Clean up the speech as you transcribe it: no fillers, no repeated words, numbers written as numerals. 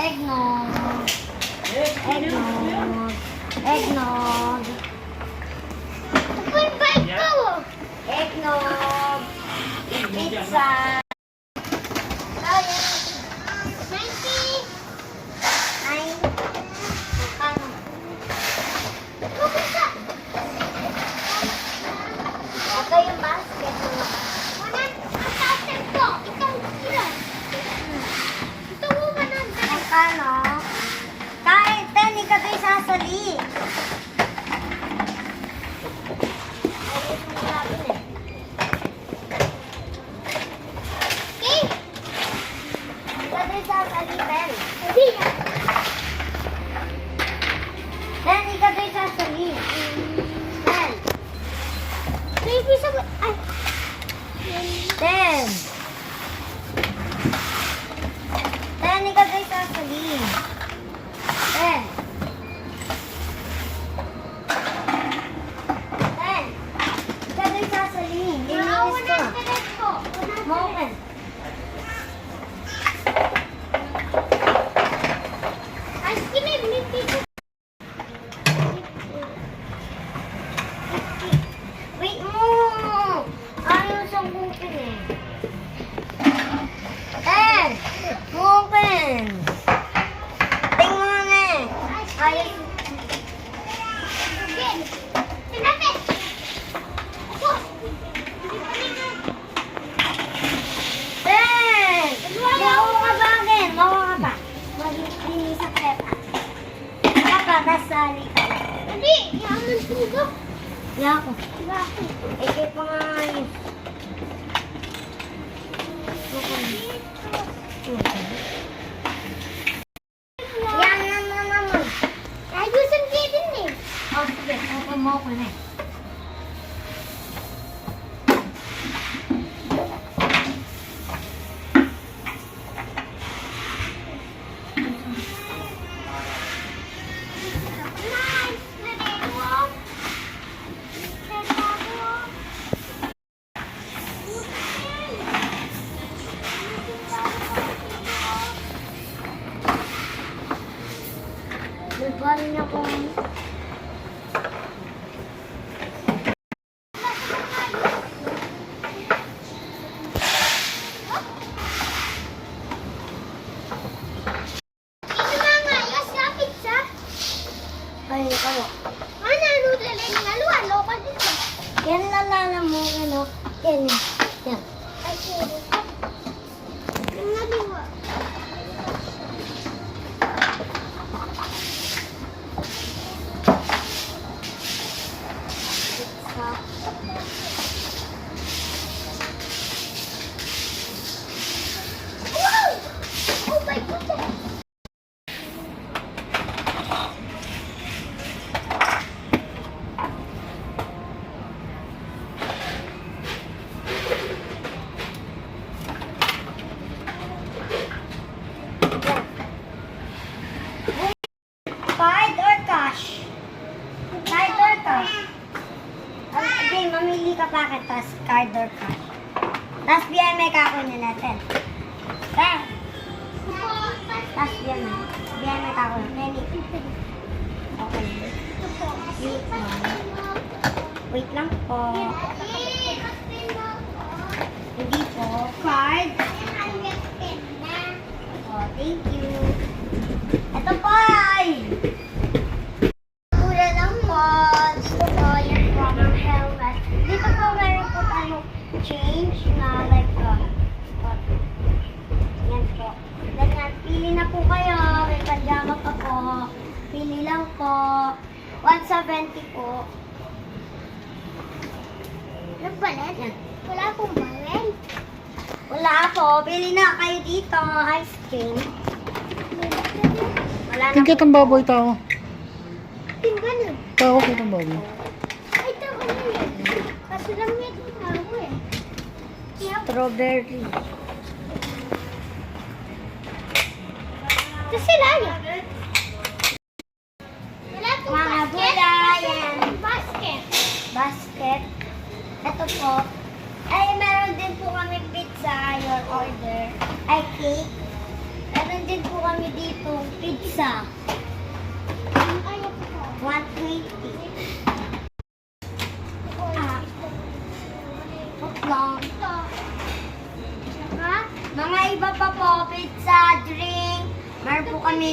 Eggnog. Eggnog. Eggnog. Eggnog. Pizza. Ito yung basket. Magkano? Kahit 10, ikaw ito'y sasali. Okay. Ikaw ito'y sasali, Ben. Ben, ikaw ito'y sasali. Ben. Baby, sabi. Ay. Ben. Ben, ikaw ito'y sasali. Ben. Ben. Ikaw ito'y sasali. Lininis ko. Moment. Wait mo! Ayaw siyang open eh. Ben! Open! Tingnan mo na eh. Ayaw. Ben! Mawa ka ba again? Mawa ka ba? Maglinis sa pepa. Kakakasali ka. Hindi! Yaman pugo. Yako. Ikip pa nga ngayon. Yan naman. Ayusin din eh. O sige, open mo ko na. Nagparin ako. Ay, ikaw. Yan lalala mo, ano? Yan. Yan. Card or cash? Card or cash? Okay, mamili ka packet, tas card or cash. Tas biyan may kakunin natin. Okay. Tas biyan may kakunin. Okay. Wait lang po. Hindi po. Card. Oh, thank you. Ito po ay kuya lang po. Gusto ko yung from helmet. Dito po meron po tayong change na like yan po. Ganyan, pili na po kayo. May pajama pa po. Pili lang po. 170 po. Nagbalit? Yan. Wala pong balit. Wala po. Pili na kayo dito. Ice cream. Tingkit ang baboy tao. Tingnan yun. Tao kit ang baboy. Ay, ito ano yun? Kasi lang yung tao eh. Strawberry. Ito sila yun. Mga gulay. Basket. Basket. Ito po. Ay, meron din po kami pizza, your order. Ay, cake. Meron din po kami dito, pizza. 120. Lang. Mga iba pa po, pizza, drink. Meron po kami